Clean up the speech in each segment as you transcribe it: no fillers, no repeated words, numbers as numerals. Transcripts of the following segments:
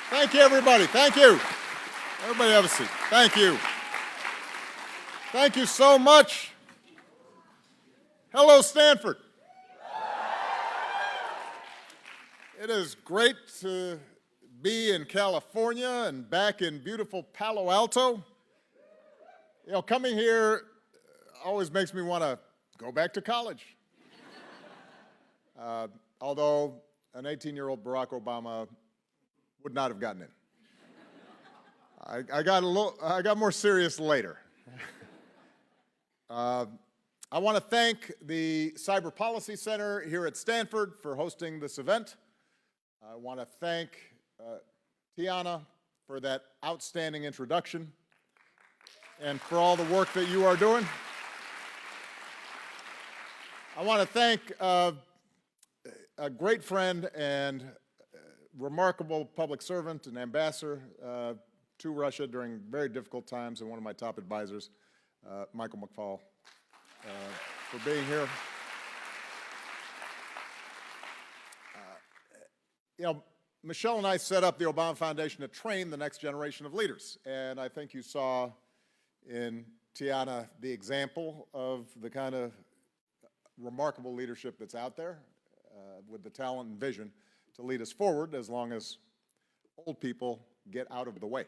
Thank you, everybody. Thank you. Everybody have a seat. Thank you. Thank you so much. Hello, Stanford. It is great to be in California and back in beautiful Palo Alto. You know, coming here always makes me want to go back to college. Although an 18-year-old Barack Obama would not have gotten in. I got more serious later. I want to thank the Cyber Policy Center here at Stanford for hosting this event. I want to thank Tiana for that outstanding introduction and for all the work that you are doing. I want to thank a great friend and remarkable public servant and ambassador to Russia during very difficult times, and one of my top advisors, Michael McFaul, for being here. You know, Michelle and I set up the Obama Foundation to train the next generation of leaders, and I think you saw in Tiana the example of the kind of remarkable leadership that's out there with the talent and vision to lead us forward as long as old people get out of the way.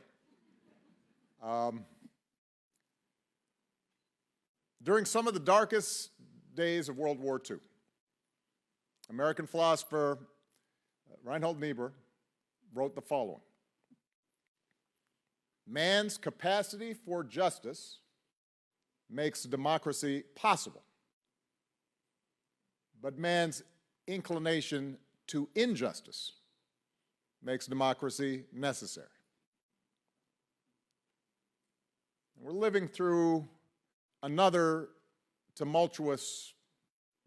During some of the darkest days of World War II, American philosopher Reinhold Niebuhr wrote the following: "Man's capacity for justice makes democracy possible, but man's inclination to injustice makes democracy necessary." We're living through another tumultuous,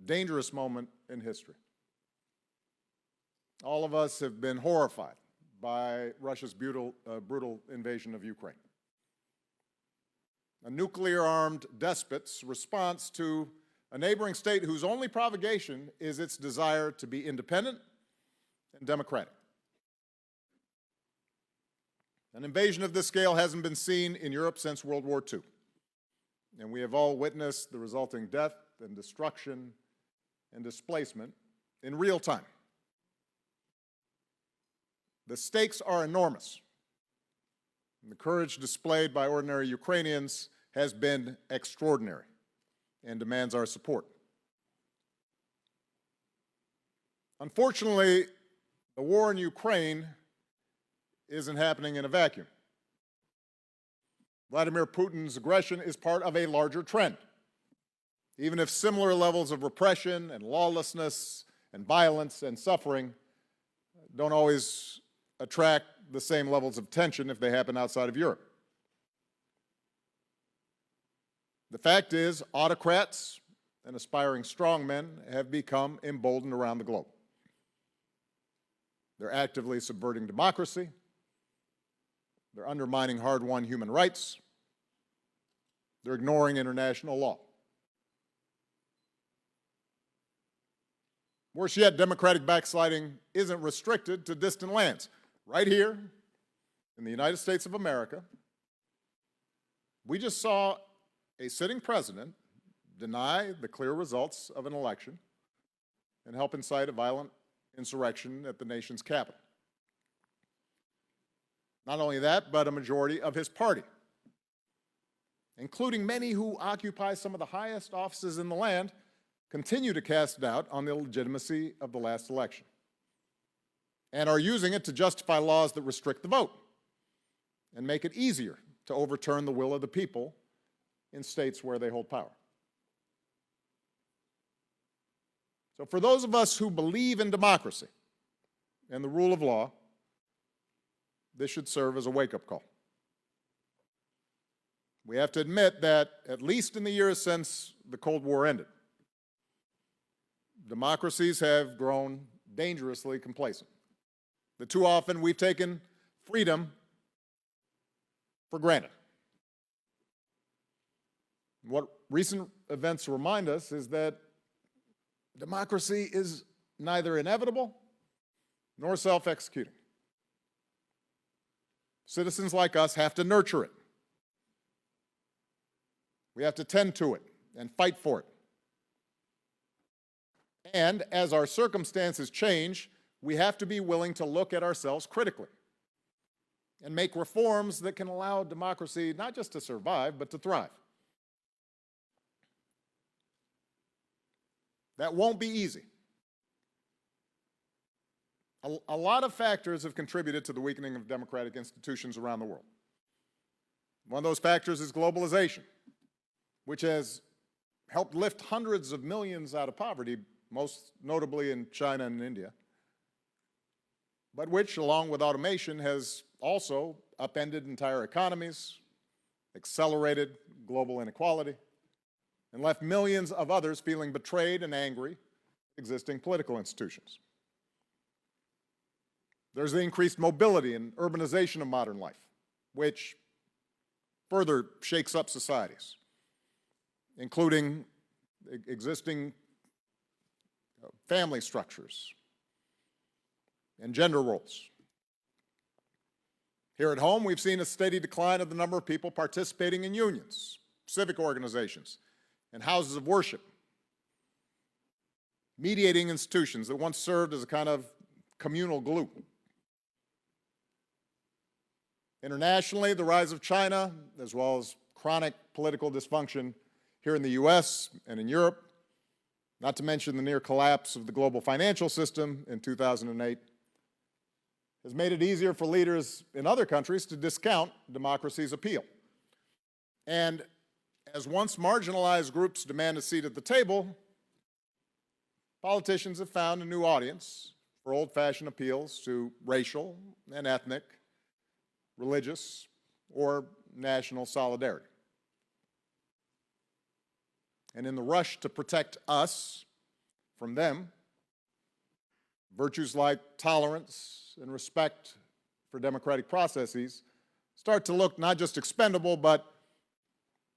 dangerous moment in history. All of us have been horrified by Russia's brutal invasion of Ukraine. A nuclear-armed despot's response to a neighboring state whose only provocation is its desire to be independent and democratic. An invasion of this scale hasn't been seen in Europe since World War II, and we have all witnessed the resulting death and destruction and displacement in real time. The stakes are enormous, and the courage displayed by ordinary Ukrainians has been extraordinary and demands our support. Unfortunately, the war in Ukraine isn't happening in a vacuum. Vladimir Putin's aggression is part of a larger trend. Even if similar levels of repression and lawlessness and violence and suffering don't always attract the same levels of tension if they happen outside of Europe. The fact is, autocrats and aspiring strongmen have become emboldened around the globe. They're actively subverting democracy. They're undermining hard-won human rights. They're ignoring international law. Worse yet, democratic backsliding isn't restricted to distant lands. Right here in the United States of America, we just saw a sitting president deny the clear results of an election and help incite a violent insurrection at the nation's capital. Not only that, but a majority of his party, including many who occupy some of the highest offices in the land, continue to cast doubt on the legitimacy of the last election and are using it to justify laws that restrict the vote and make it easier to overturn the will of the people in states where they hold power. So for those of us who believe in democracy and the rule of law, this should serve as a wake-up call. We have to admit that, at least in the years since the Cold War ended, democracies have grown dangerously complacent. That too often we've taken freedom for granted. What recent events remind us is that democracy is neither inevitable nor self-executing. citizens like us have to nurture it. We have to tend to it and fight for it. And as our circumstances change, we have to be willing to look at ourselves critically and make reforms that can allow democracy not just to survive, but to thrive. That won't be easy. A lot of factors have contributed to the weakening of democratic institutions around the world. One of those factors is globalization, which has helped lift hundreds of millions out of poverty, most notably in China and India, but which, along with automation, has also upended entire economies, accelerated global inequality, and left millions of others feeling betrayed and angry at existing political institutions. There's the increased mobility and urbanization of modern life, which further shakes up societies, including existing family structures and gender roles. Here at home, we've seen a steady decline of the number of people participating in unions, civic organizations, and houses of worship, mediating institutions that once served as a kind of communal glue. Internationally, the rise of China, as well as chronic political dysfunction here in the US and in Europe, not to mention the near collapse of the global financial system in 2008, has made it easier for leaders in other countries to discount democracy's appeal. And as once marginalized groups demand a seat at the table, politicians have found a new audience for old-fashioned appeals to racial and ethnic, religious, or national solidarity. And in the rush to protect us from them, virtues like tolerance and respect for democratic processes start to look not just expendable, but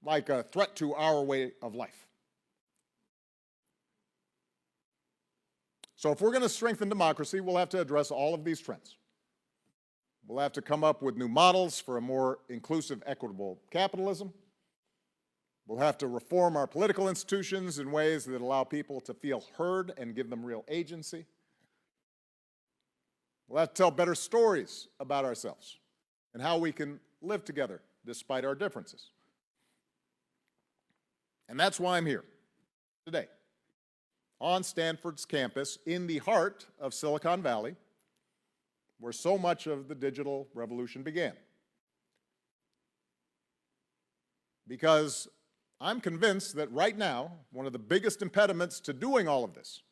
like a threat to our way of life. So if we're going to strengthen democracy, we'll have to address all of these trends. We'll have to come up with new models for a more inclusive, equitable capitalism. We'll have to reform our political institutions in ways that allow people to feel heard and give them real agency. We'll have to tell better stories about ourselves and how we can live together despite our differences. And that's why I'm here today, on Stanford's campus in the heart of Silicon Valley, where so much of the digital revolution began. Because I'm convinced that right now, one of the biggest impediments to doing all of this,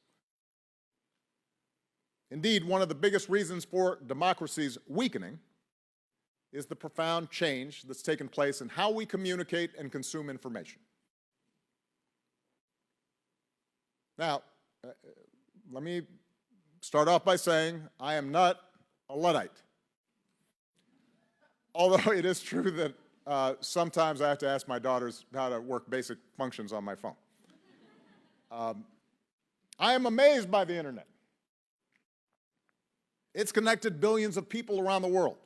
indeed one of the biggest reasons for democracy's weakening, is the profound change that's taken place in how we communicate and consume information. Now, let me start off by saying I am not a Luddite. Although it is true that sometimes I have to ask my daughters how to work basic functions on my phone. I am amazed by the internet. It's connected billions of people around the world,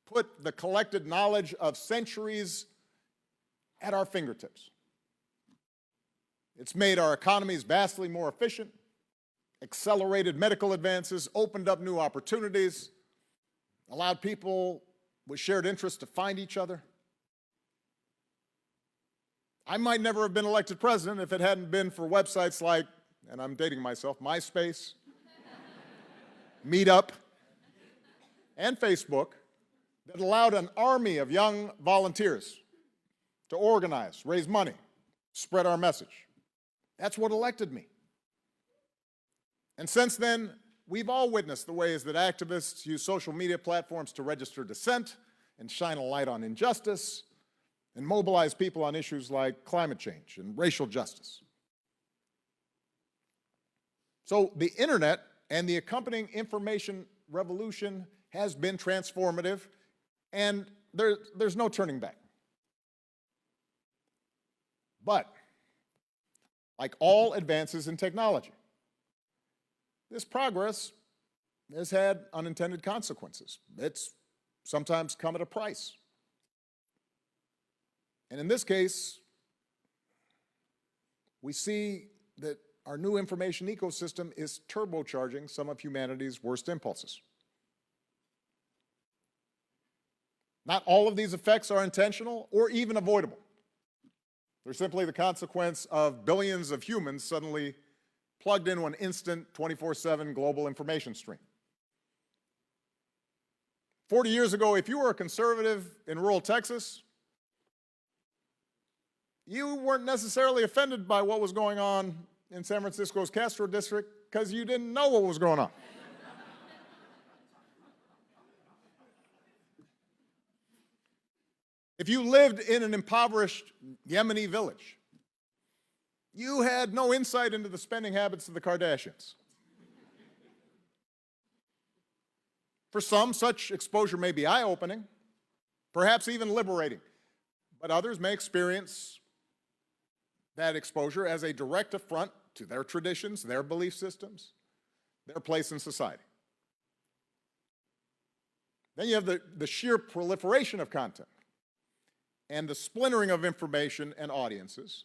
put the collected knowledge of centuries at our fingertips. It's made our economies vastly more efficient, accelerated medical advances, opened up new opportunities, allowed people with shared interests to find each other. I might never have been elected president if it hadn't been for websites like, and I'm dating myself, MySpace, Meetup, and Facebook that allowed an army of young volunteers to organize, raise money, spread our message. That's what elected me. And since then, we've all witnessed the ways that activists use social media platforms to register dissent and shine a light on injustice and mobilize people on issues like climate change and racial justice. So the internet and the accompanying information revolution has been transformative, and there's no turning back. But, like all advances in technology, this progress has had unintended consequences. It's sometimes come at a price. And in this case, we see that our new information ecosystem is turbocharging some of humanity's worst impulses. Not all of these effects are intentional or even avoidable. They're simply the consequence of billions of humans suddenly plugged into an instant 24/7 global information stream. 40 years ago, if you were a conservative in rural Texas, you weren't necessarily offended by what was going on in San Francisco's Castro district because you didn't know what was going on. If you lived in an impoverished Yemeni village, you had no insight into the spending habits of the Kardashians. For some, such exposure may be eye-opening, perhaps even liberating, but others may experience that exposure as a direct affront to their traditions, their belief systems, their place in society. Then you have the sheer proliferation of content and the splintering of information and audiences.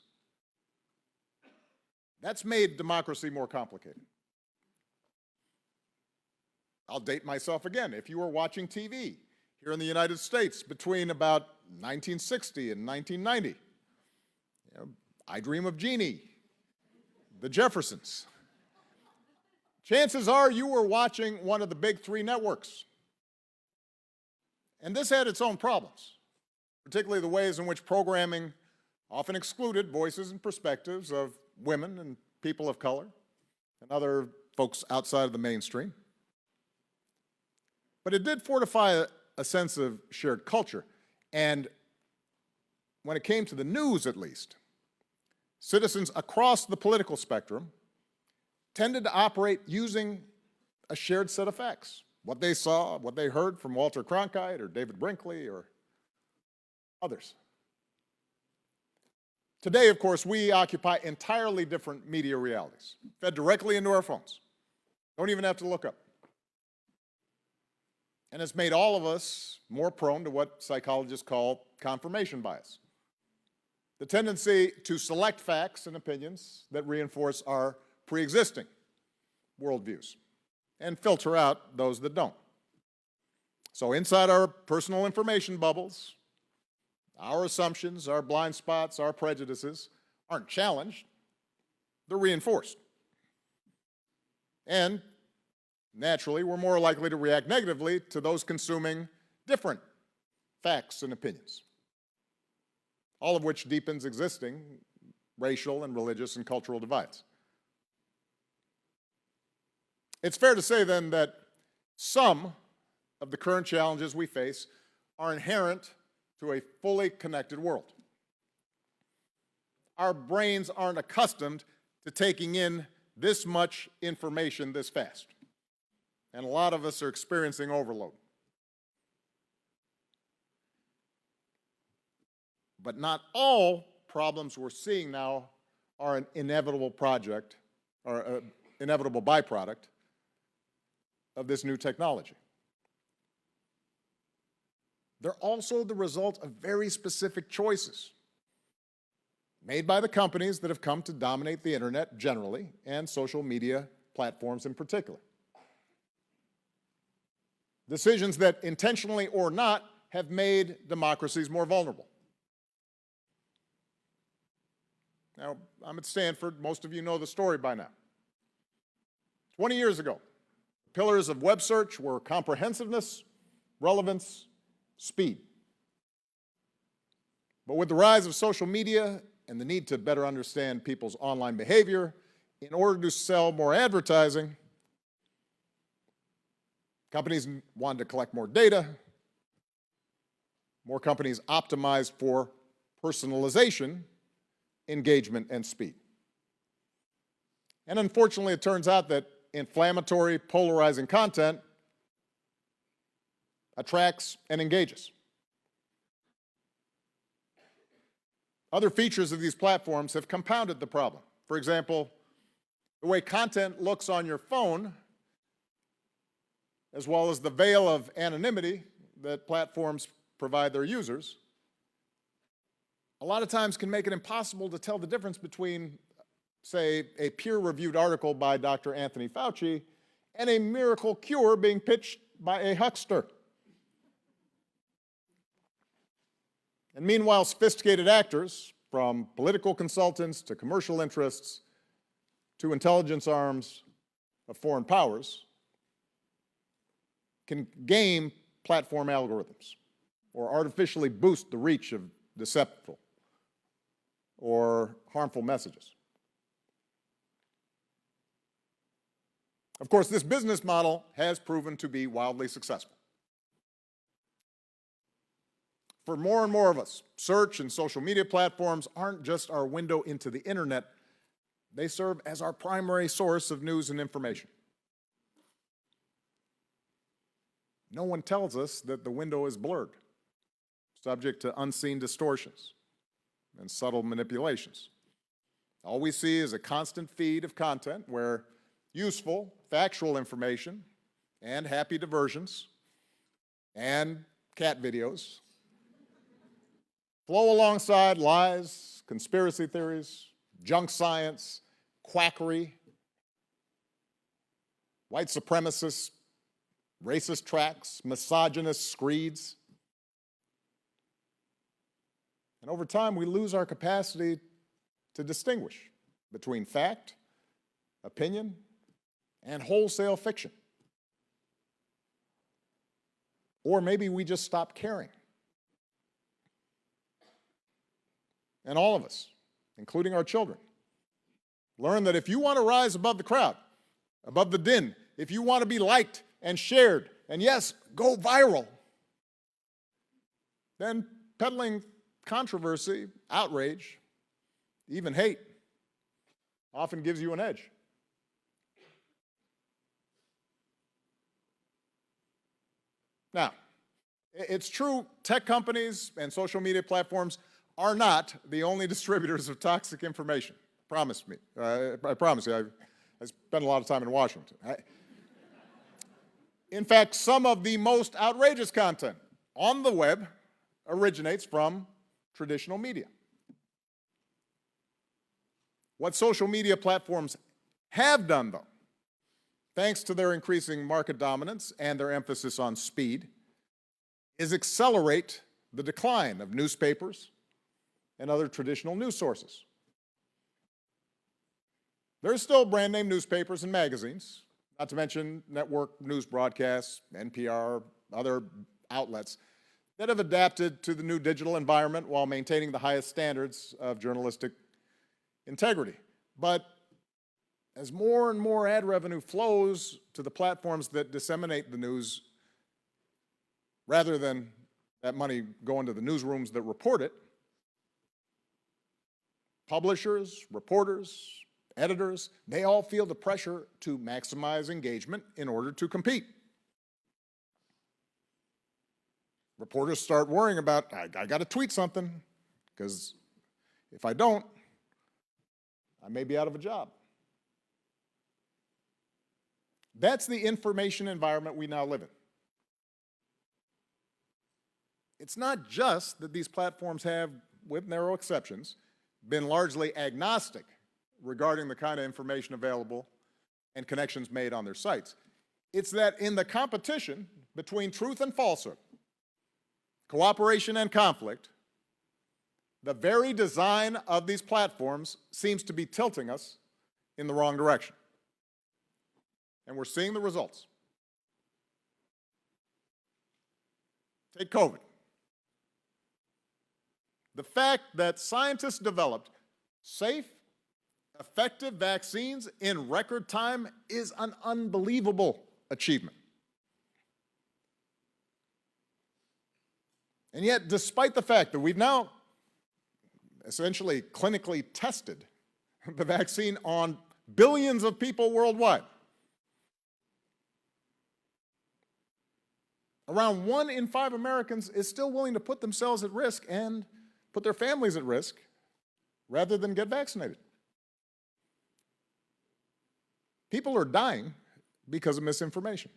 That's made democracy more complicated. I'll date myself again. If you were watching TV here in the United States between about 1960 and 1990, I Dream of Jeannie, The Jeffersons, chances are you were watching one of the big three networks. And this had its own problems, particularly the ways in which programming often excluded voices and perspectives of women and people of color and other folks outside of the mainstream. But it did fortify a sense of shared culture. And when it came to the news, at least, citizens across the political spectrum tended to operate using a shared set of facts. What they saw, what they heard from Walter Cronkite or David Brinkley or others. Today, of course, we occupy entirely different media realities, fed directly into our phones. Don't even have to look up. And it's made all of us more prone to what psychologists call confirmation bias, the tendency to select facts and opinions that reinforce our pre-existing worldviews and filter out those that don't. So inside our personal information bubbles, our assumptions, our blind spots, our prejudices aren't challenged, they're reinforced. And naturally, we're more likely to react negatively to those consuming different facts and opinions, all of which deepens existing racial and religious and cultural divides. It's fair to say then that some of the current challenges we face are inherent to a fully connected world. Our brains aren't accustomed to taking in this much information this fast, and a lot of us are experiencing overload. But not all problems we're seeing now are an inevitable project or an inevitable byproduct of this new technology. They're also the result of very specific choices made by the companies that have come to dominate the internet generally and social media platforms in particular. Decisions that, intentionally or not, have made democracies more vulnerable. Now, I'm at Stanford. Most of you know the story by now. 20 years ago, pillars of web search were comprehensiveness, relevance, speed. But with the rise of social media and the need to better understand people's online behavior in order to sell more advertising, companies wanted to collect more data. More companies optimized for personalization, engagement, and speed. And unfortunately, it turns out that inflammatory, polarizing content attracts and engages. Other features of these platforms have compounded the problem. For example, the way content looks on your phone, as well as the veil of anonymity that platforms provide their users a lot of times can make it impossible to tell the difference between, say, a peer-reviewed article by Dr. Anthony Fauci and a miracle cure being pitched by a huckster. And meanwhile, sophisticated actors, from political consultants to commercial interests to intelligence arms of foreign powers, can game platform algorithms or artificially boost the reach of deceptive or harmful messages. Of course, this business model has proven to be wildly successful. For more and more of us, search and social media platforms aren't just our window into the internet, they serve as our primary source of news and information. No one tells us that the window is blurred, subject to unseen distortions and subtle manipulations. All we see is a constant feed of content where useful, factual information and happy diversions and cat videos flow alongside lies, conspiracy theories, junk science, quackery, white supremacist, racist tracts, misogynist screeds. And over time, we lose our capacity to distinguish between fact, opinion, and wholesale fiction. Or maybe we just stop caring. And all of us, including our children, learn that if you want to rise above the crowd, above the din, if you want to be liked and shared, and yes, go viral, then peddling controversy, outrage, even hate, often gives you an edge. Now, it's true tech companies and social media platforms are not the only distributors of toxic information. Promise me. I promise you, I spend a lot of time in Washington. In fact, some of the most outrageous content on the web originates from traditional media. What social media platforms have done, though, thanks to their increasing market dominance and their emphasis on speed, is accelerate the decline of newspapers and other traditional news sources. There's still brand name newspapers and magazines, not to mention network news broadcasts, NPR, other outlets that have adapted to the new digital environment while maintaining the highest standards of journalistic integrity. But as more and more ad revenue flows to the platforms that disseminate the news, rather than that money going to the newsrooms that report it, publishers, reporters, editors, they all feel the pressure to maximize engagement in order to compete. Reporters start worrying about, I got to tweet something, because if I don't, I may be out of a job. That's the information environment we now live in. It's not just that these platforms have, with narrow exceptions, been largely agnostic regarding the kind of information available and connections made on their sites. It's that in the competition between truth and falsehood, cooperation and conflict, the very design of these platforms seems to be tilting us in the wrong direction. And we're seeing the results. Take COVID. The fact that scientists developed safe, effective vaccines in record time is an unbelievable achievement. And yet, despite the fact that we've now essentially clinically tested the vaccine on billions of people worldwide, around 1 in 5 Americans is still willing to put themselves at risk and put their families at risk rather than get vaccinated. People are dying because of misinformation.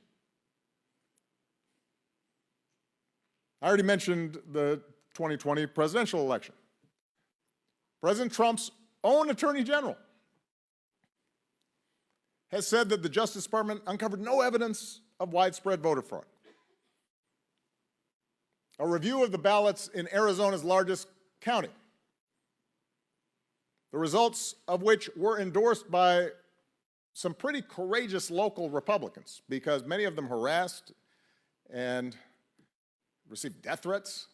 I already mentioned the 2020 presidential election. President Trump's own Attorney General has said that the Justice Department uncovered no evidence of widespread voter fraud. A review of the ballots in Arizona's largest county, the results of which were endorsed by some pretty courageous local Republicans, because many of them harassed and received death threats,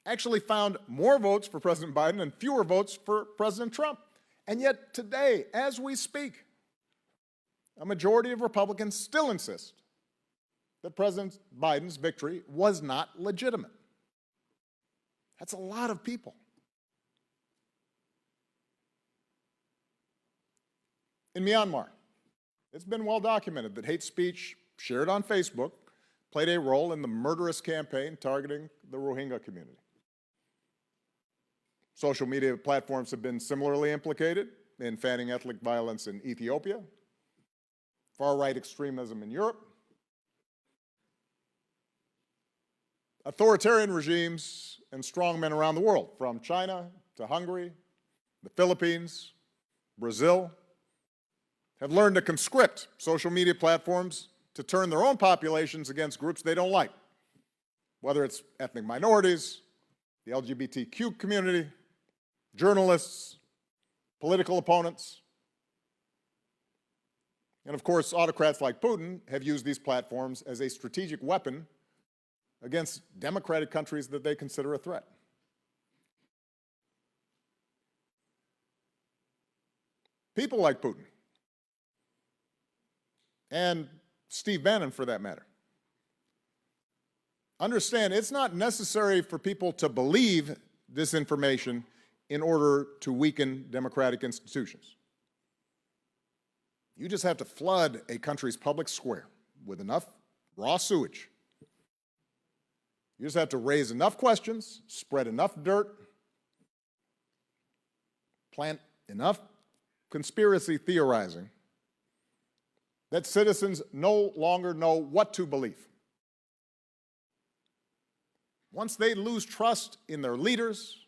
actually found more votes for President Biden and fewer votes for President Trump. And yet today, as we speak, a majority of Republicans still insist that President Biden's victory was not legitimate. That's a lot of people. In Myanmar, it's been well documented that hate speech shared on Facebook played a role in the murderous campaign targeting the Rohingya community. Social media platforms have been similarly implicated in fanning ethnic violence in Ethiopia, far-right extremism in Europe. Authoritarian regimes and strongmen around the world, from China to Hungary, the Philippines, Brazil, have learned to conscript social media platforms to turn their own populations against groups they don't like, whether it's ethnic minorities, the LGBTQ community, journalists, political opponents. And of course, autocrats like Putin have used these platforms as a strategic weapon against democratic countries that they consider a threat. People like Putin, and Steve Bannon for that matter, understand it's not necessary for people to believe disinformation in order to weaken democratic institutions. You just have to flood a country's public square with enough raw sewage. You just have to raise enough questions, spread enough dirt, plant enough conspiracy theorizing that citizens no longer know what to believe. Once they lose trust in their leaders,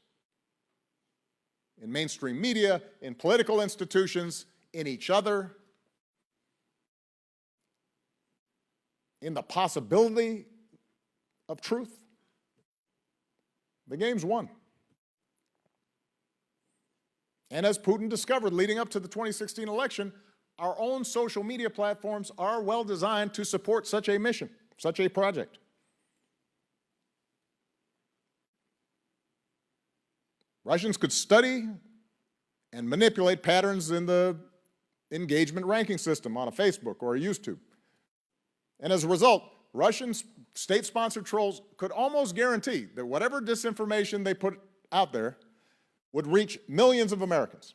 in mainstream media, in political institutions, in each other, in the possibility of truth, the game's won. And as Putin discovered leading up to the 2016 election, our own social media platforms are well designed to support such a mission, such a project. Russians could study and manipulate patterns in the engagement ranking system on a Facebook or a YouTube. And as a result, Russian state-sponsored trolls could almost guarantee that whatever disinformation they put out there would reach millions of Americans.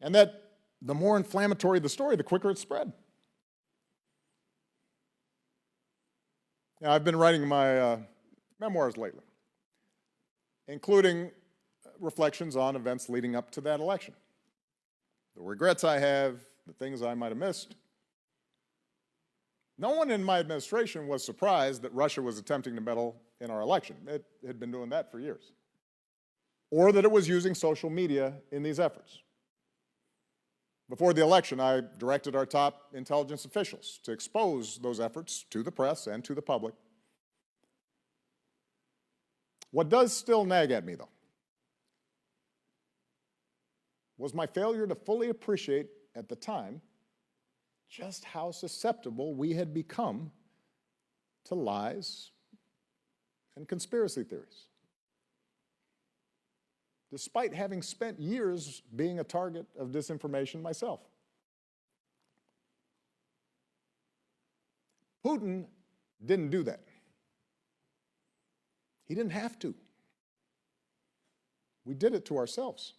And that the more inflammatory the story, the quicker it spread. Now, I've been writing my memoirs lately, including reflections on events leading up to that election. The regrets I have, the things I might have missed. No one in my administration was surprised that Russia was attempting to meddle in our election. It had been doing that for years. Or that it was using social media in these efforts. Before the election, I directed our top intelligence officials to expose those efforts to the press and to the public. What does still nag at me, though, was my failure to fully appreciate at the time just how susceptible we had become to lies and conspiracy theories. Despite having spent years being a target of disinformation myself. Putin didn't do that. He didn't have to. We did it to ourselves.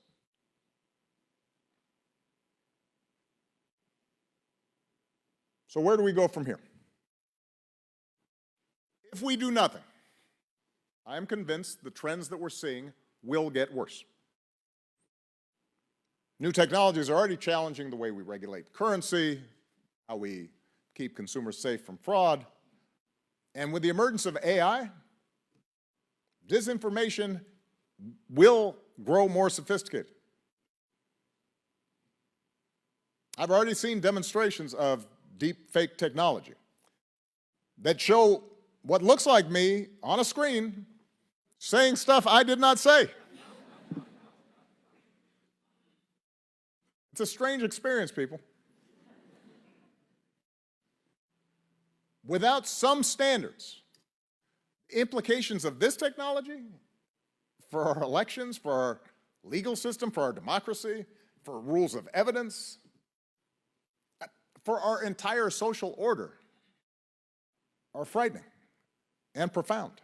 So where do we go from here? If we do nothing, I am convinced the trends that we're seeing will get worse. New technologies are already challenging the way we regulate currency, how we keep consumers safe from fraud, And with the emergence of AI, disinformation will grow more sophisticated. I've already seen demonstrations of deep fake technology that show what looks like me on a screen saying stuff I did not say. It's a strange experience, people. Without some standards, implications of this technology for our elections, for our legal system, for our democracy, for rules of evidence, for our entire social order are frightening and profound.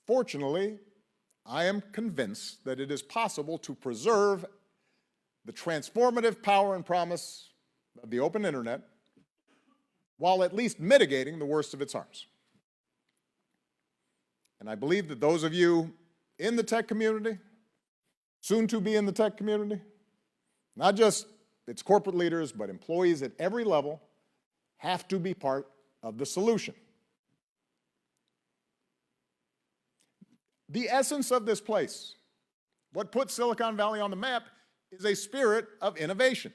Fortunately, I am convinced that it is possible to preserve the transformative power and promise of the open internet while at least mitigating the worst of its harms. And I believe that those of you in the tech community, soon to be in the tech community, not just its corporate leaders, but employees at every level, have to be part of the solution. The essence of this place, what put Silicon Valley on the map, is a spirit of innovation.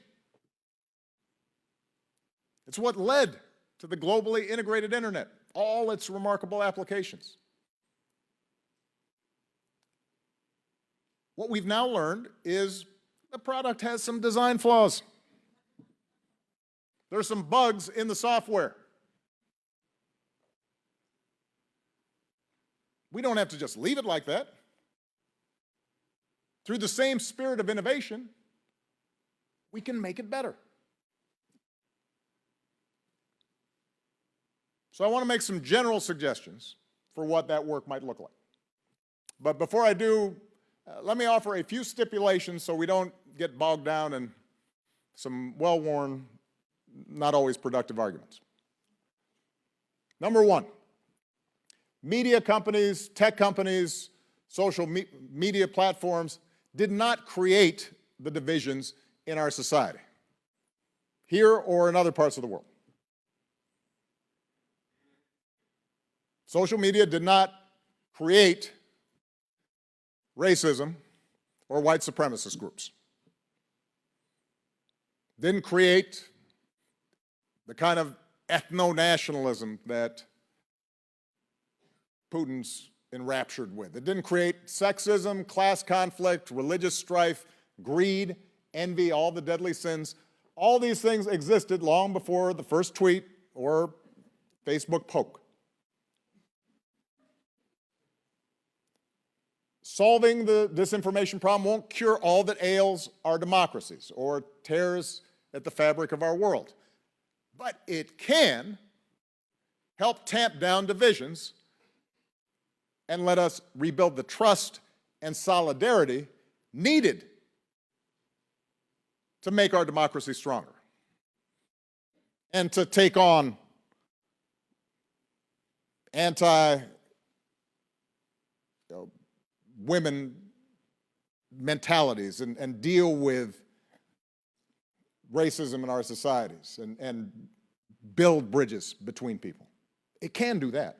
It's what led to the globally integrated internet, all its remarkable applications. What we've now learned is the product has some design flaws. There's some bugs in the software. We don't have to just leave it like that. Through the same spirit of innovation, we can make it better. So I want to make some general suggestions for what that work might look like. But before I do, let me offer a few stipulations so we don't get bogged down in some well-worn, not always productive arguments. Number one, media companies, tech companies, social media platforms did not create the divisions in our society, here or in other parts of the world. Social media did not create racism or white supremacist groups. Didn't create the kind of ethno-nationalism that Putin's enraptured with. It didn't create sexism, class conflict, religious strife, greed, envy, all the deadly sins. All these things existed long before the first tweet or Facebook poke. Solving the disinformation problem won't cure all that ails our democracies or tears at the fabric of our world. But it can help tamp down divisions and let us rebuild the trust and solidarity needed to make our democracy stronger and to take on women mentalities and deal with racism in our societies and build bridges between people. It can do that.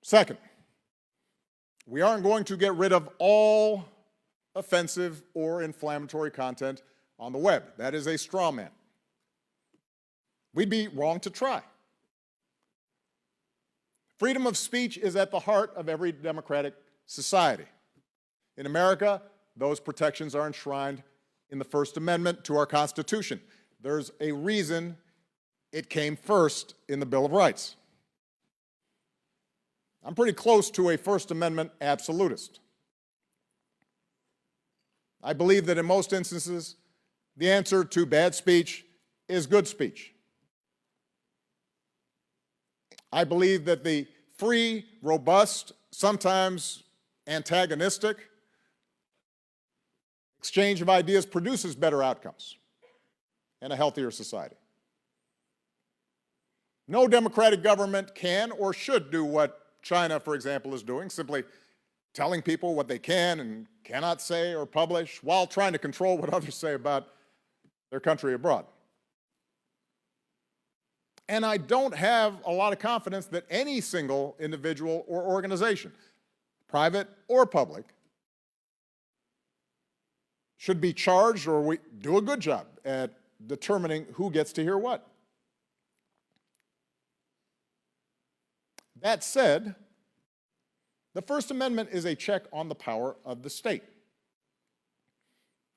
Second, we aren't going to get rid of all offensive or inflammatory content on the web. That is a straw man. We'd be wrong to try. Freedom of speech is at the heart of every democratic society. In America, those protections are enshrined in the First Amendment to our Constitution. There's a reason it came first in the Bill of Rights. I'm pretty close to a First Amendment absolutist. I believe that in most instances, the answer to bad speech is good speech. I believe that the free, robust, sometimes antagonistic exchange of ideas produces better outcomes and a healthier society. No democratic government can or should do what China, for example, is doing, simply telling people what they can and cannot say or publish while trying to control what others say about their country abroad. And I don't have a lot of confidence that any single individual or organization, private or public, should be charged or we do a good job at determining who gets to hear what. That said, the First Amendment is a check on the power of the state.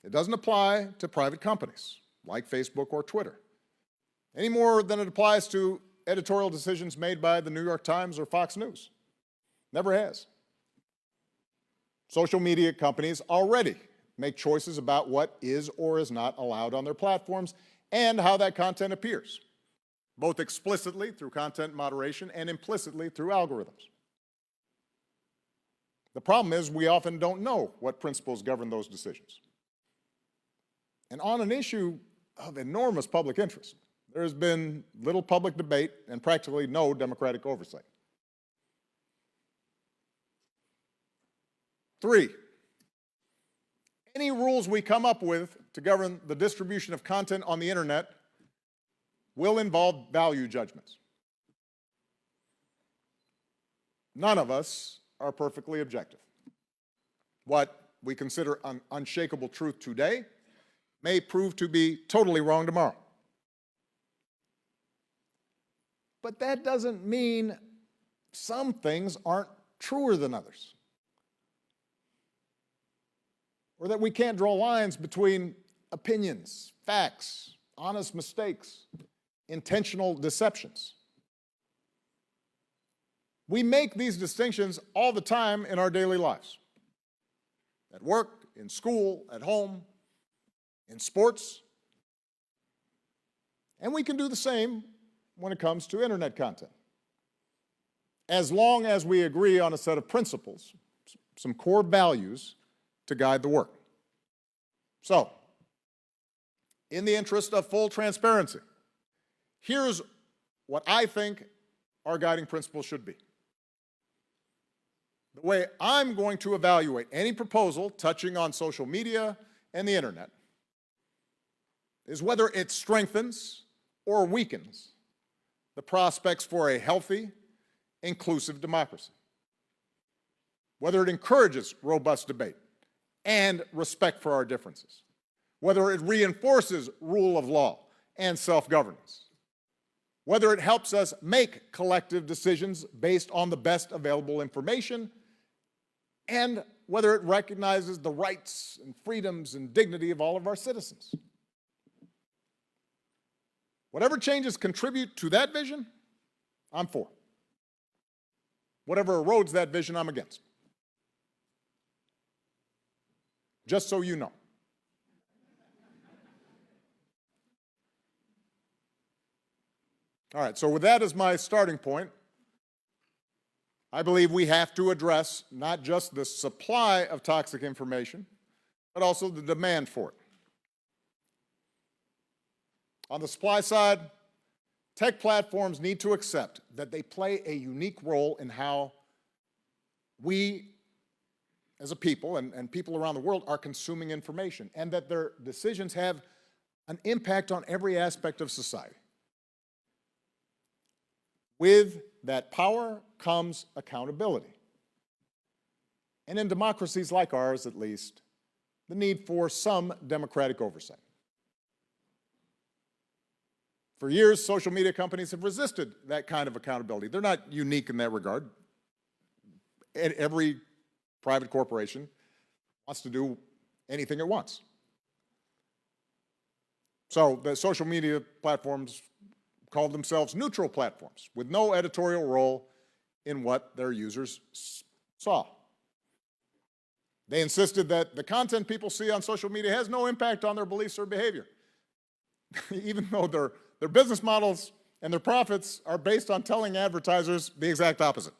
It doesn't apply to private companies like Facebook or Twitter, any more than it applies to editorial decisions made by the New York Times or Fox News. Never has. Social media companies already make choices about what is or is not allowed on their platforms and how that content appears, both explicitly through content moderation and implicitly through algorithms. The problem is we often don't know what principles govern those decisions. And on an issue of enormous public interest, there has been little public debate and practically no democratic oversight. 3, any rules we come up with to govern the distribution of content on the internet will involve value judgments. None of us are perfectly objective. What we consider an unshakable truth today may prove to be totally wrong tomorrow. But that doesn't mean some things aren't truer than others, or that we can't draw lines between opinions, facts, honest mistakes, intentional deceptions. We make these distinctions all the time in our daily lives. At work, in school, at home, in sports. And we can do the same when it comes to internet content, as long as we agree on a set of principles, some core values to guide the work. So, in the interest of full transparency, here's what I think our guiding principles should be. The way I'm going to evaluate any proposal touching on social media and the internet is whether it strengthens or weakens the prospects for a healthy, inclusive democracy, whether it encourages robust debate and respect for our differences, whether it reinforces rule of law and self-governance, whether it helps us make collective decisions based on the best available information, and whether it recognizes the rights and freedoms and dignity of all of our citizens. Whatever changes contribute to that vision, I'm for. Whatever erodes that vision, I'm against. Just so you know. All right, so with that as my starting point, I believe we have to address not just the supply of toxic information, but also the demand for it. On the supply side, tech platforms need to accept that they play a unique role in how we, as a people, and people around the world, are consuming information, and that their decisions have an impact on every aspect of society. With that power comes accountability. And in democracies like ours, at least, the need for some democratic oversight. For years, social media companies have resisted that kind of accountability. They're not unique in that regard. Every private corporation wants to do anything it wants. So the social media platforms called themselves neutral platforms with no editorial role in what their users saw. They insisted that the content people see on social media has no impact on their beliefs or behavior, even though their business models and their profits are based on telling advertisers the exact opposite.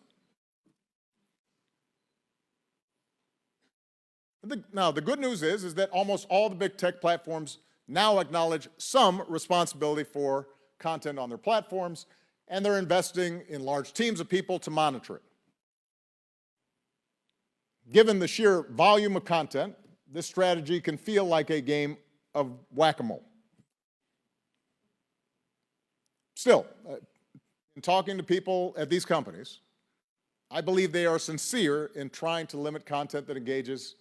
Now, the good news is that almost all the big tech platforms now acknowledge some responsibility for content on their platforms, and they're investing in large teams of people to monitor it. Given the sheer volume of content, this strategy can feel like a game of whack-a-mole. Still, in talking to people at these companies, I believe they are sincere in trying to limit content that engages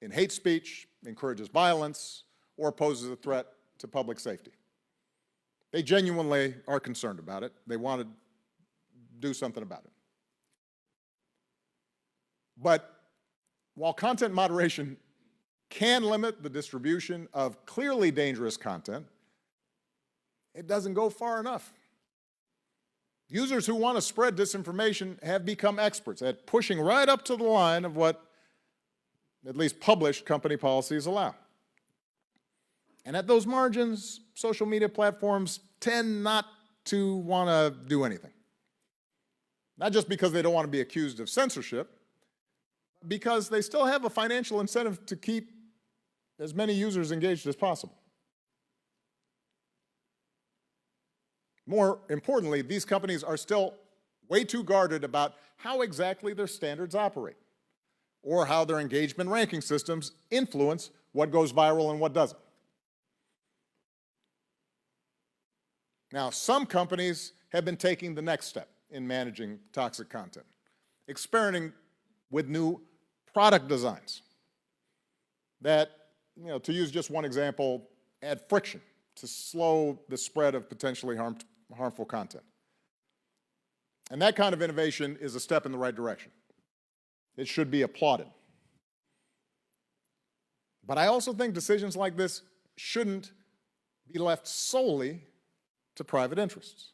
in hate speech, encourages violence, or poses a threat to public safety. They genuinely are concerned about it. They want to do something about it. But while content moderation can limit the distribution of clearly dangerous content, it doesn't go far enough. Users who want to spread disinformation have become experts at pushing right up to the line of what at least published company policies allow. And at those margins, social media platforms tend not to want to do anything. Not just because they don't want to be accused of censorship, because they still have a financial incentive to keep as many users engaged as possible. More importantly, these companies are still way too guarded about how exactly their standards operate, or how their engagement ranking systems influence what goes viral and what doesn't. Now, some companies have been taking the next step in managing toxic content, experimenting with new product designs that, to use just one example, add friction to slow the spread of potentially harmful content. And that kind of innovation is a step in the right direction. It should be applauded. But I also think decisions like this shouldn't be left solely to private interests.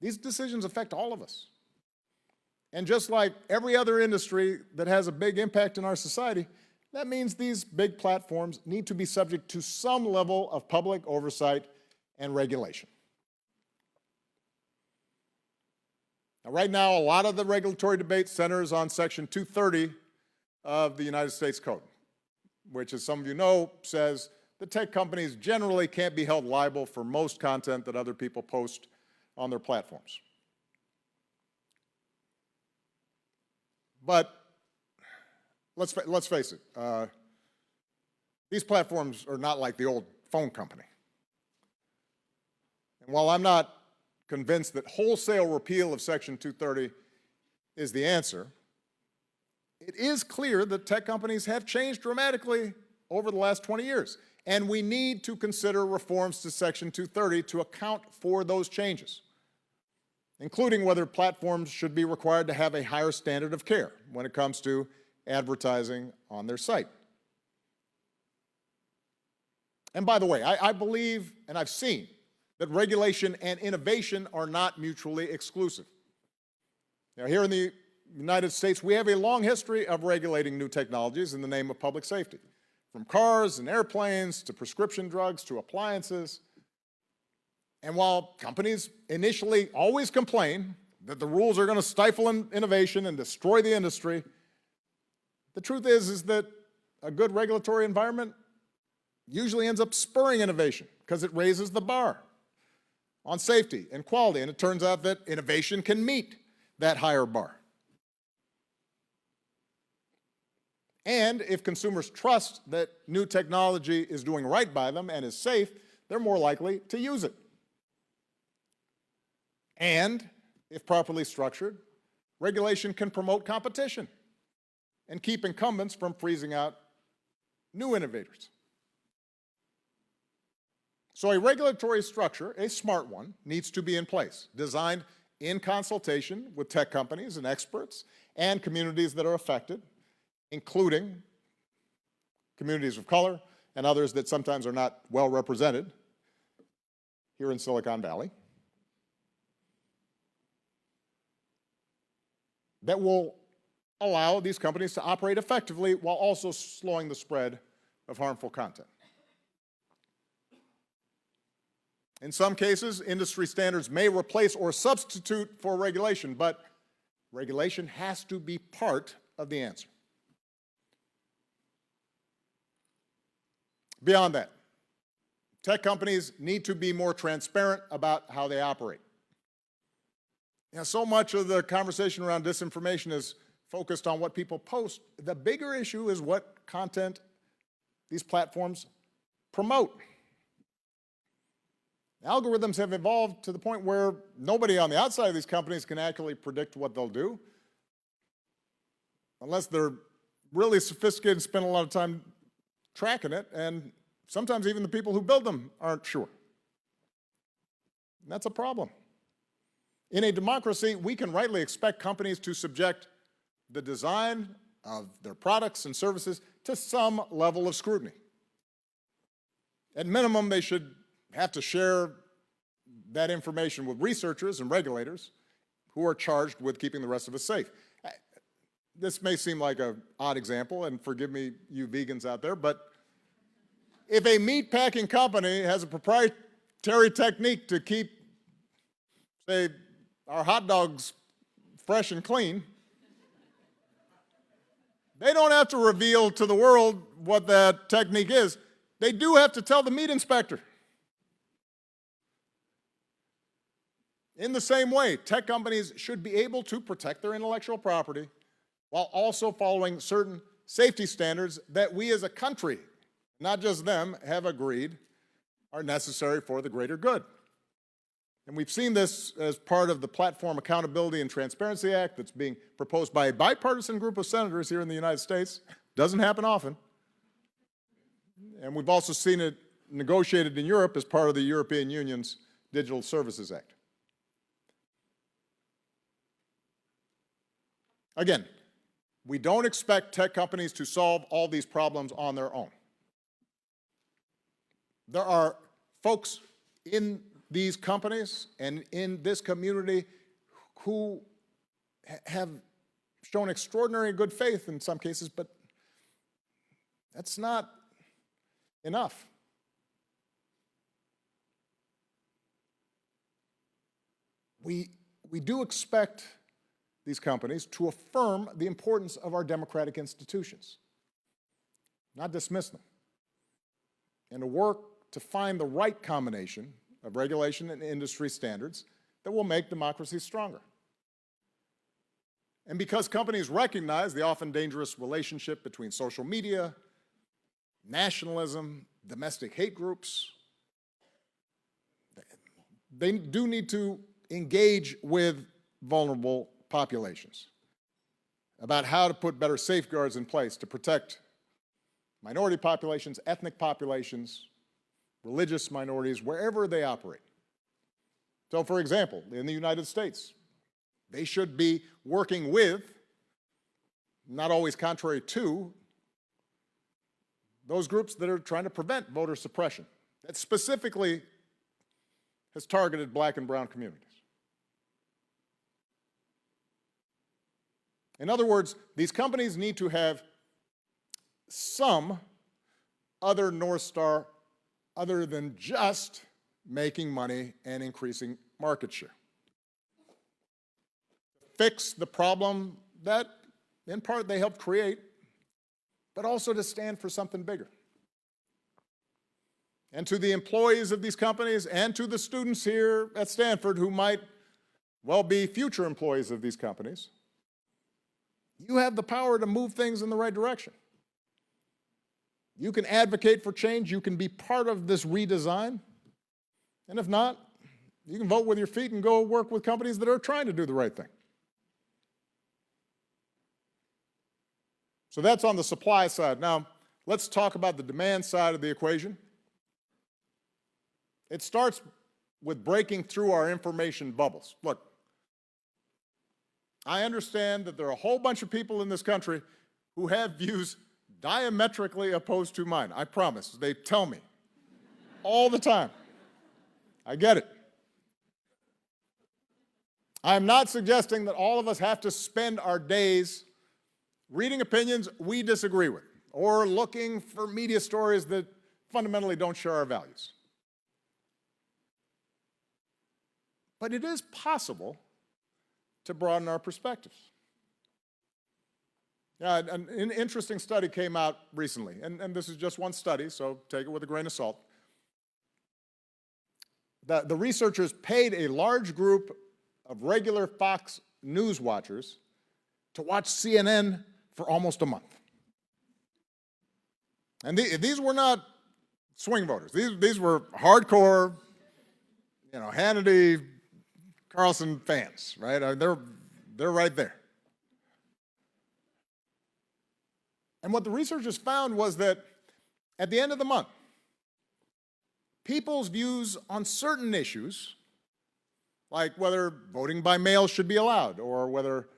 These decisions affect all of us. And just like every other industry that has a big impact in our society, that means these big platforms need to be subject to some level of public oversight and regulation. Now, right now, a lot of the regulatory debate centers on Section 230 of the United States Code, which, as some of you know, says that tech companies generally can't be held liable for most content that other people post on their platforms. But let's face it, these platforms are not like the old phone company. And while I'm not convinced that wholesale repeal of Section 230 is the answer, it is clear that tech companies have changed dramatically over the last 20 years. And we need to consider reforms to Section 230 to account for those changes, including whether platforms should be required to have a higher standard of care when it comes to advertising on their site. And by the way, I believe, and I've seen, that regulation and innovation are not mutually exclusive. Now, here in the United States, we have a long history of regulating new technologies in the name of public safety, from cars and airplanes to prescription drugs to appliances. And while companies initially always complain that the rules are going to stifle innovation and destroy the industry, the truth is that a good regulatory environment usually ends up spurring innovation because it raises the bar on safety and quality, and it turns out that innovation can meet that higher bar. And if consumers trust that new technology is doing right by them and is safe, they're more likely to use it. And if properly structured, regulation can promote competition and keep incumbents from freezing out new innovators. So a regulatory structure, a smart one, needs to be in place, designed in consultation with tech companies and experts and communities that are affected, including communities of color and others that sometimes are not well represented here in Silicon Valley, that will allow these companies to operate effectively while also slowing the spread of harmful content. In some cases, industry standards may replace or substitute for regulation, but regulation has to be part of the answer. Beyond that, tech companies need to be more transparent about how they operate. So much of the conversation around disinformation is focused on what people post. The bigger issue is what content these platforms promote. Algorithms have evolved to the point where nobody on the outside of these companies can accurately predict what they'll do, unless they're really sophisticated and spend a lot of time tracking it, and sometimes even the people who build them aren't sure. And that's a problem. In a democracy, we can rightly expect companies to subject the design of their products and services to some level of scrutiny. At minimum, they should have to share that information with researchers and regulators who are charged with keeping the rest of us safe. This may seem like an odd example, and forgive me, you vegans out there, but if a meat-packing company has a proprietary technique to keep, say, our hot dogs fresh and clean, they don't have to reveal to the world what that technique is. They do have to tell the meat inspector. In the same way, tech companies should be able to protect their intellectual property while also following certain safety standards that we as a country, not just them, have agreed are necessary for the greater good. And we've seen this as part of the Platform Accountability and Transparency Act that's being proposed by a bipartisan group of senators here in the United States. Doesn't happen often. And we've also seen it negotiated in Europe as part of the European Union's Digital Services Act. Again, we don't expect tech companies to solve all these problems on their own. There are folks in these companies and in this community who have shown extraordinary good faith in some cases, but that's not enough. We do expect these companies to affirm the importance of our democratic institutions, not dismiss them, and to work to find the right combination of regulation and industry standards that will make democracy stronger. And because companies recognize the often dangerous relationship between social media, nationalism, domestic hate groups, they do need to engage with vulnerable populations about how to put better safeguards in place to protect minority populations, ethnic populations, religious minorities, wherever they operate. So, for example, in the United States, they should be working with, not always contrary to, those groups that are trying to prevent voter suppression. That specifically has targeted black and brown communities. In other words, these companies need to have some other North Star other than just making money and increasing market share. Fix the problem that, in part, they helped create, but also to stand for something bigger. And to the employees of these companies and to the students here at Stanford who might well be future employees of these companies, you have the power to move things in the right direction. You can advocate for change, you can be part of this redesign, and if not, you can vote with your feet and go work with companies that are trying to do the right thing. So that's on the supply side. Now, let's talk about the demand side of the equation. It starts with breaking through our information bubbles. Look, I understand that there are a whole bunch of people in this country who have views diametrically opposed to mine. I promise. They tell me all the time. I get it. I'm not suggesting that all of us have to spend our days reading opinions we disagree with or looking for media stories that fundamentally don't share our values. But it is possible to broaden our perspectives. Yeah, an interesting study came out recently, and this is just one study, so take it with a grain of salt. The researchers paid a large group of regular Fox News watchers to watch CNN for almost a month. And these were not swing voters. These were hardcore, Hannity, Carlson fans, right? They're right there. And what the researchers found was that at the end of the month, people's views on certain issues, like whether voting by mail should be allowed or whether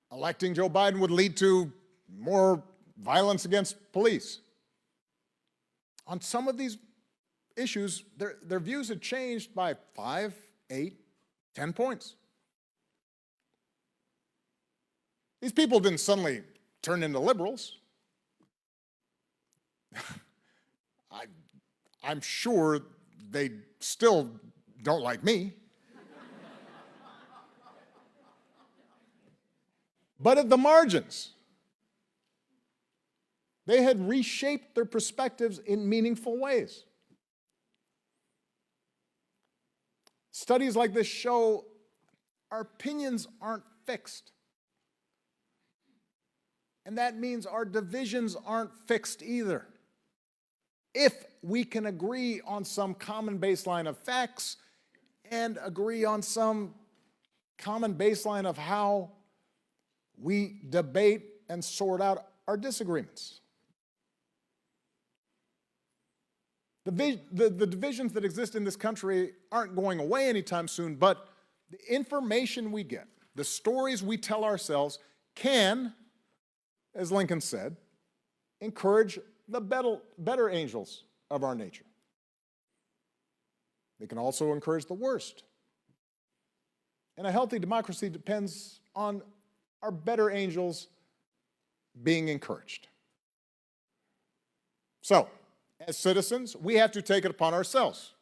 electing Joe Biden would lead to more violence against police. On some of these issues, their views had changed by 5, 8, 10 points. These people didn't suddenly turn into liberals. I'm sure they still don't like me. But at the margins, they had reshaped their perspectives in meaningful ways. Studies like this show our opinions aren't fixed. And that means our divisions aren't fixed either. If we can agree on some common baseline of facts and agree on some common baseline of how we debate and sort out our disagreements. The divisions that exist in this country aren't going away anytime soon, but the information we get, the stories we tell ourselves can, as Lincoln said, encourage the better angels of our nature. They can also encourage the worst. And a healthy democracy depends on our better angels being encouraged. So, as citizens, we have to take it upon ourselves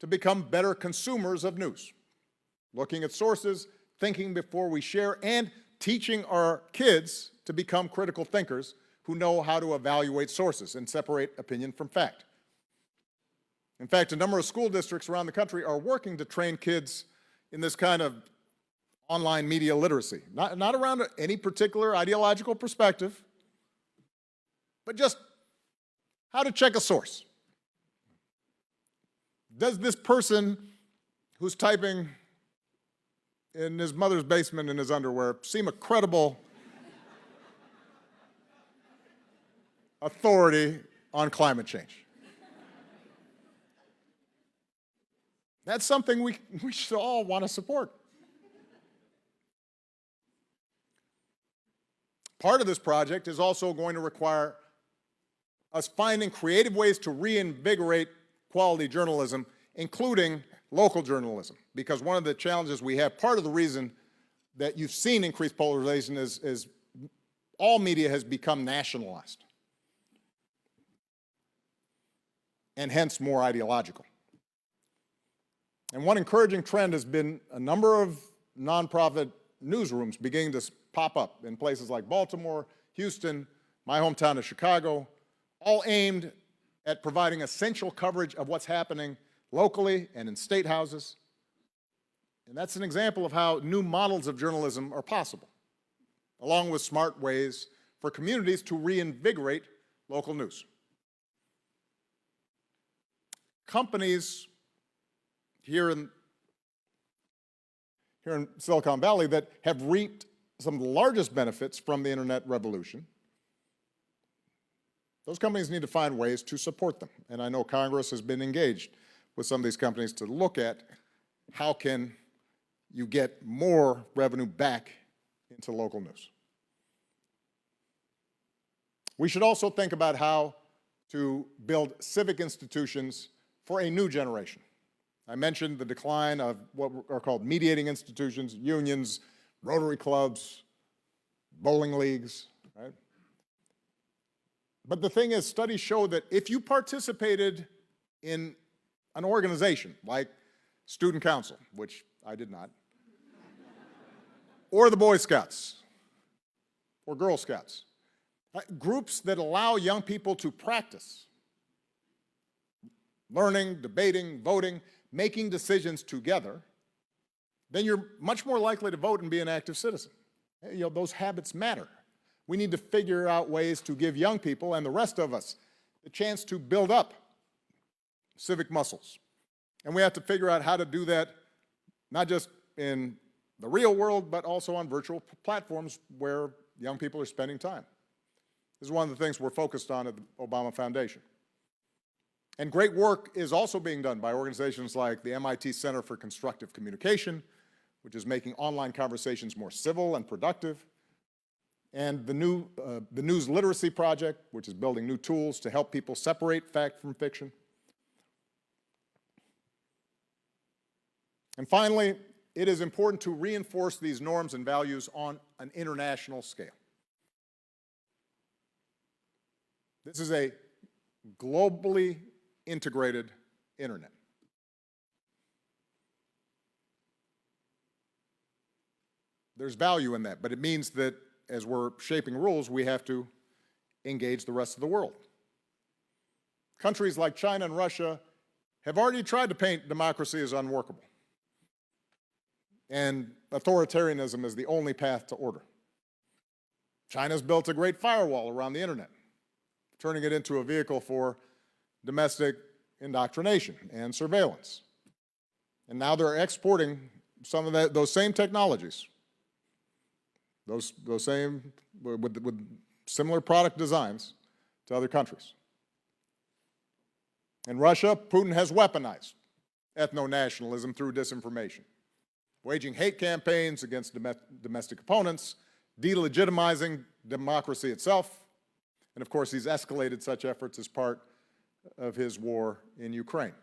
to become better consumers of news, looking at sources, thinking before we share, and teaching our kids to become critical thinkers who know how to evaluate sources and separate opinion from fact. In fact, a number of school districts around the country are working to train kids in this kind of online media literacy, not around any particular ideological perspective, but just how to check a source. Does this person who's typing in his mother's basement in his underwear seem a credible authority on climate change? That's something we should all want to support. Part of this project is also going to require us finding creative ways to reinvigorate quality journalism, including local journalism. Because one of the challenges we have, part of the reason that you've seen increased polarization is all media has become nationalized, and hence more ideological. And one encouraging trend has been a number of nonprofit newsrooms beginning to pop up in places like Baltimore, Houston, my hometown of Chicago, all aimed at providing essential coverage of what's happening locally and in state houses. And that's an example of how new models of journalism are possible, along with smart ways for communities to reinvigorate local news. Companies here in Silicon Valley that have reaped some of the largest benefits from the internet revolution, those companies need to find ways to support them. And I know Congress has been engaged with some of these companies to look at how can you get more revenue back into local news. We should also think about how to build civic institutions for a new generation. I mentioned the decline of what are called mediating institutions, unions, Rotary clubs, bowling leagues, right? But the thing is, studies show that if you participated in an organization like Student Council, which I did not, or the Boy Scouts, or Girl Scouts, groups that allow young people to practice learning, debating, voting, making decisions together, then you're much more likely to vote and be an active citizen. Those habits matter. We need to figure out ways to give young people and the rest of us the chance to build up civic muscles. And we have to figure out how to do that, not just in the real world, but also on virtual platforms where young people are spending time. This is one of the things we're focused on at the Obama Foundation. And great work is also being done by organizations like the MIT Center for Constructive Communication, which is making online conversations more civil and productive, and the News Literacy Project, which is building new tools to help people separate fact from fiction. And finally, it is important to reinforce these norms and values on an international scale. This is a globally integrated internet. There's value in that, but it means that as we're shaping rules, we have to engage the rest of the world. Countries like China and Russia have already tried to paint democracy as unworkable, and authoritarianism is the only path to order. China's built a great firewall around the internet, turning it into a vehicle for domestic indoctrination and surveillance. And now they're exporting some of those same technologies, those same, with similar product designs to other countries. In Russia, Putin has weaponized ethno-nationalism through disinformation, waging hate campaigns against domestic opponents, delegitimizing democracy itself, and of course he's escalated such efforts as part of his war in Ukraine.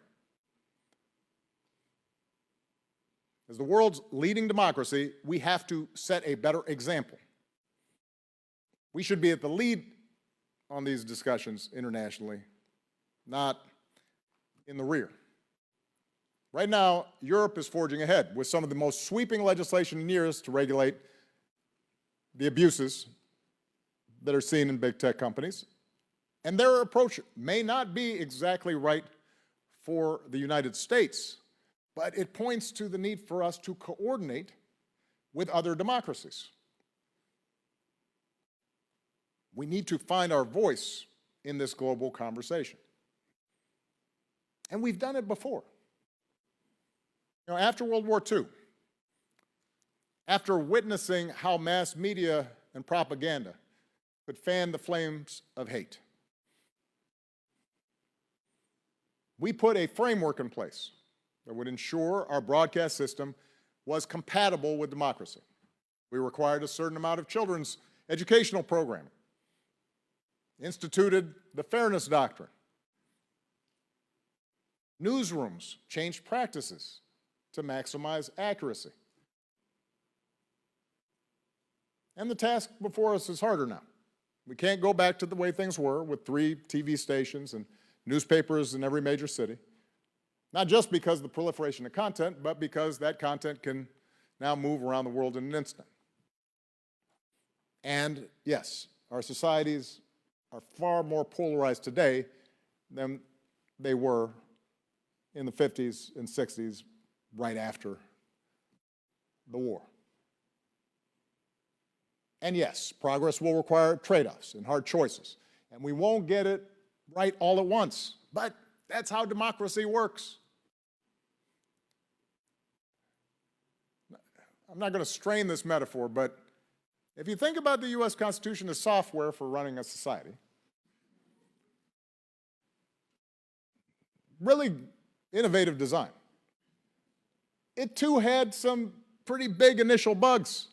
As the world's leading democracy, we have to set a better example. We should be at the lead on these discussions internationally, not in the rear. Right now, Europe is forging ahead with some of the most sweeping legislation in years to regulate the abuses that are seen in big tech companies. And their approach may not be exactly right for the United States, but it points to the need for us to coordinate with other democracies. We need to find our voice in this global conversation. And we've done it before. After World War II, after witnessing how mass media and propaganda could fan the flames of hate, we put a framework in place that would ensure our broadcast system was compatible with democracy. We required a certain amount of children's educational programming, instituted the fairness doctrine. Newsrooms changed practices to maximize accuracy. And the task before us is harder now. We can't go back to the way things were with 3 TV stations and newspapers in every major city, not just because of the proliferation of content, but because that content can now move around the world in an instant. And yes, our societies are far more polarized today than they were in the 50s and 60s, right after the war. And yes, progress will require trade-offs and hard choices, and we won't get it right all at once, but that's how democracy works. I'm not going to strain this metaphor, but if you think about the U.S. Constitution as software for running a society, really innovative design, it too had some pretty big initial bugs.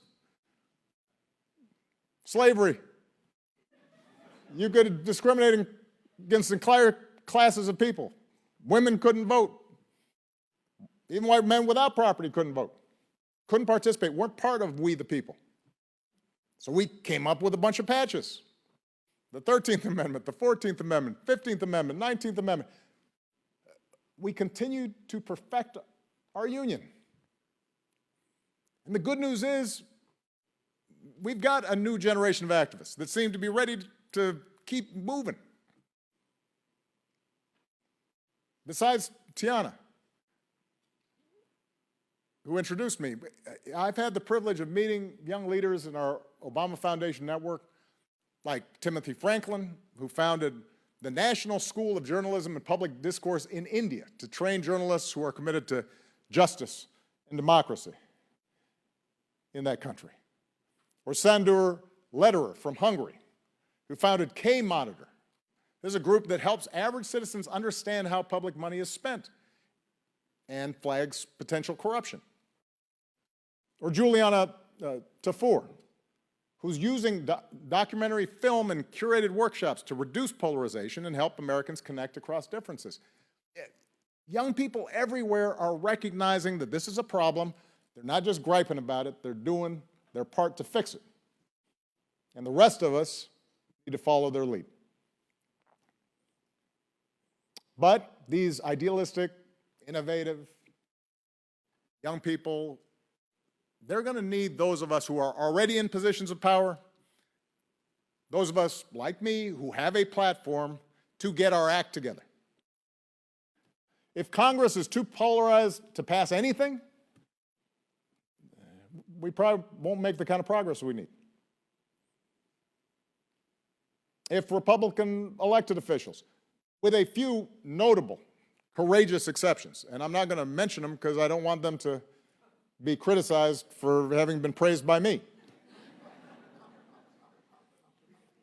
Slavery. You could discriminate against entire classes of people. Women couldn't vote. Even white men without property couldn't vote, couldn't participate, weren't part of we the people. So we came up with a bunch of patches. The 13th Amendment, the 14th Amendment, 15th Amendment, 19th Amendment. We continued to perfect our union. And the good news is we've got a new generation of activists that seem to be ready to keep moving. Besides Tiana, who introduced me. I've had the privilege of meeting young leaders in our Obama Foundation network, like Timothy Franklin, who founded the National School of Journalism and Public Discourse in India to train journalists who are committed to justice and democracy in that country. Or Sandur Lederer from Hungary, who founded K-Monitor. This is a group that helps average citizens understand how public money is spent and flags potential corruption. Or Juliana Tafur, who's using documentary film and curated workshops to reduce polarization and help Americans connect across differences. Young people everywhere are recognizing that this is a problem. They're not just griping about it, they're doing their part to fix it. And the rest of us need to follow their lead. But these idealistic, innovative young people, they're going to need those of us who are already in positions of power, those of us like me who have a platform, to get our act together. If Congress is too polarized to pass anything, we probably won't make the kind of progress we need. If Republican elected officials, with a few notable, courageous exceptions, and I'm not going to mention them because I don't want them to be criticized for having been praised by me.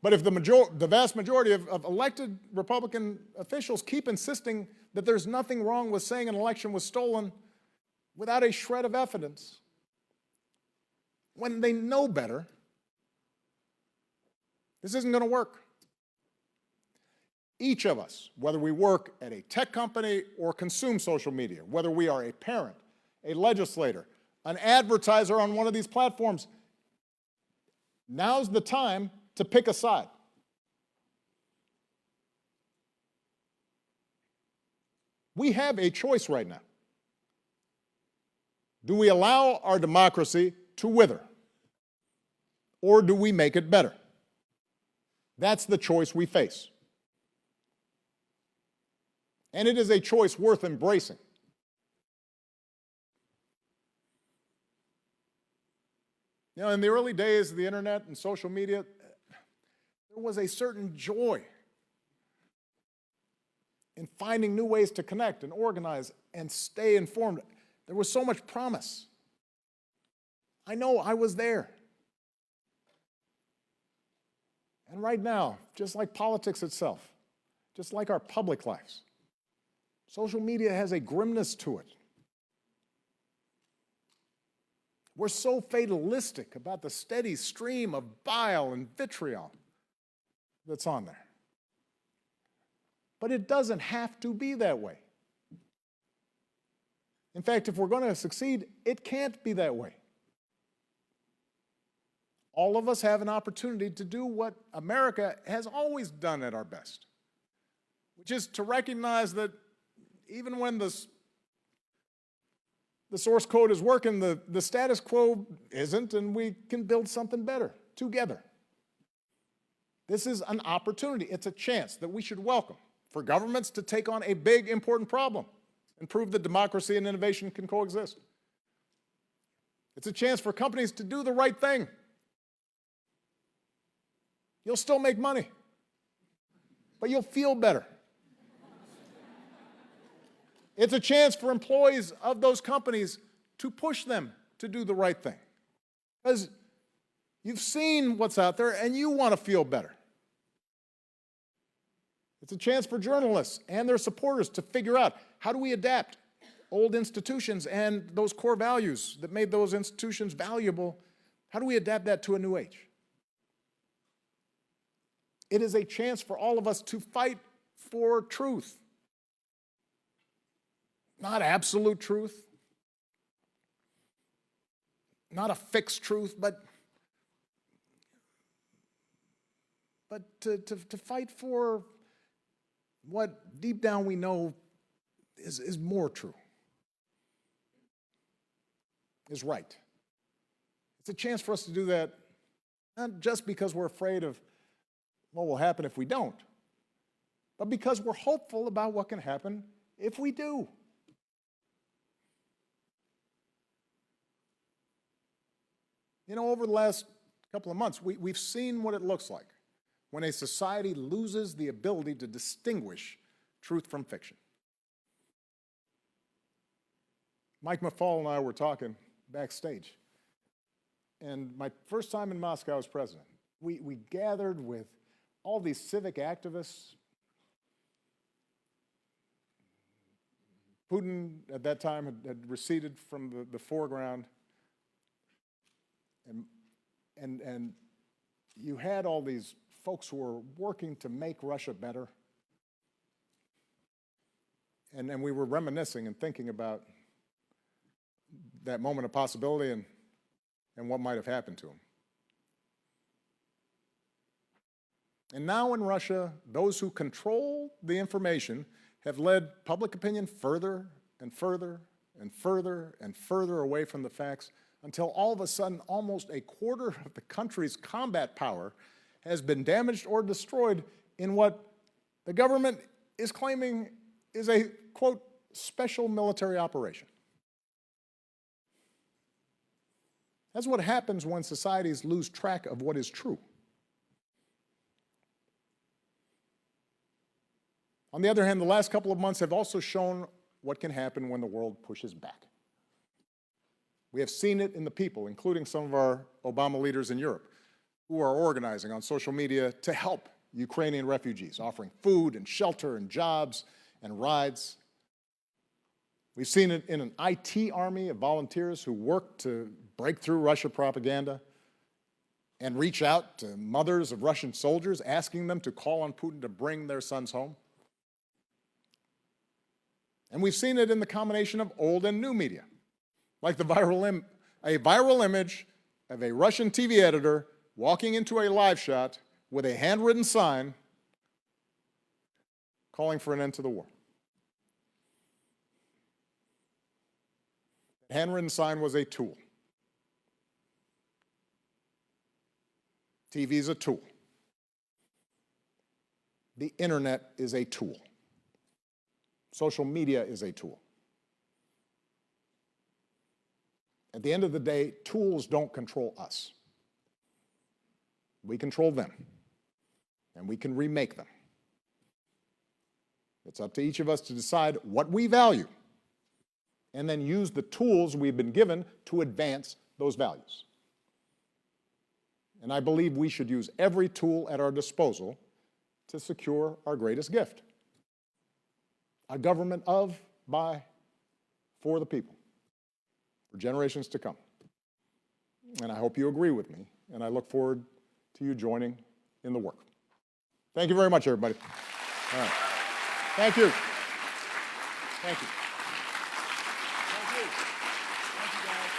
But if the vast majority of elected Republican officials keep insisting that there's nothing wrong with saying an election was stolen without a shred of evidence, when they know better, this isn't going to work. Each of us, whether we work at a tech company or consume social media, whether we are a parent, a legislator, an advertiser on one of these platforms, now's the time to pick a side. We have a choice right now. Do we allow our democracy to wither? Or do we make it better? That's the choice we face. And it is a choice worth embracing. You know, in the early days of the internet and social media, there was a certain joy in finding new ways to connect and organize and stay informed. There was so much promise. I know, I was there. And right now, just like politics itself, just like our public lives, social media has a grimness to it. We're so fatalistic about the steady stream of bile and vitriol that's on there. But it doesn't have to be that way. In fact, if we're going to succeed, it can't be that way. All of us have an opportunity to do what America has always done at our best, which is to recognize that even when the source code is working, the status quo isn't, and we can build something better together. This is an opportunity. It's a chance that we should welcome for governments to take on a big, important problem and prove that democracy and innovation can coexist. It's a chance for companies to do the right thing. You'll still make money, but you'll feel better. It's a chance for employees of those companies to push them to do the right thing. Because you've seen what's out there and you want to feel better. It's a chance for journalists and their supporters to figure out, how do we adapt old institutions and those core values that made those institutions valuable? How do we adapt that to a new age? It is a chance for all of us to fight for truth. Not absolute truth, not a fixed truth, but to fight for what deep down we know is more true, is right. It's a chance for us to do that, not just because we're afraid of what will happen if we don't, but because we're hopeful about what can happen if we do. You know, over the last couple of months, we've seen what it looks like when a society loses the ability to distinguish truth from fiction. Mike McFaul and I were talking backstage, and my first time in Moscow as president, we gathered with all these civic activists. Putin, at that time, had receded from the foreground, and you had all these folks who were working to make Russia better, and we were reminiscing and thinking about that moment of possibility and what might have happened to him. And now in Russia, those who control the information have led public opinion further and further and further and further away from the facts until all of a sudden almost a quarter of the country's combat power has been damaged or destroyed in what the government is claiming is a, quote, special military operation. That's what happens when societies lose track of what is true. On the other hand, the last couple of months have also shown what can happen when the world pushes back. We have seen it in the people, including some of our Obama leaders in Europe, who are organizing on social media to help Ukrainian refugees, offering food and shelter and jobs and rides. We've seen it in an IT army of volunteers who work to break through Russia propaganda and reach out to mothers of Russian soldiers, asking them to call on Putin to bring their sons home. And we've seen it in the combination of old and new media, like a viral image of a Russian TV editor walking into a live shot with a handwritten sign calling for an end to the war. The handwritten sign was a tool. TV is a tool. The internet is a tool. Social media is a tool. At the end of the day, tools don't control us. We control them, and we can remake them. It's up to each of us to decide what we value, and then use the tools we've been given to advance those values. And I believe we should use every tool at our disposal to secure our greatest gift: a government of, by, for the people, for generations to come. And I hope you agree with me, and I look forward to you joining in the work. Thank you very much, everybody. All right. Thank you. Thank you. Thank you. Thank you, guys.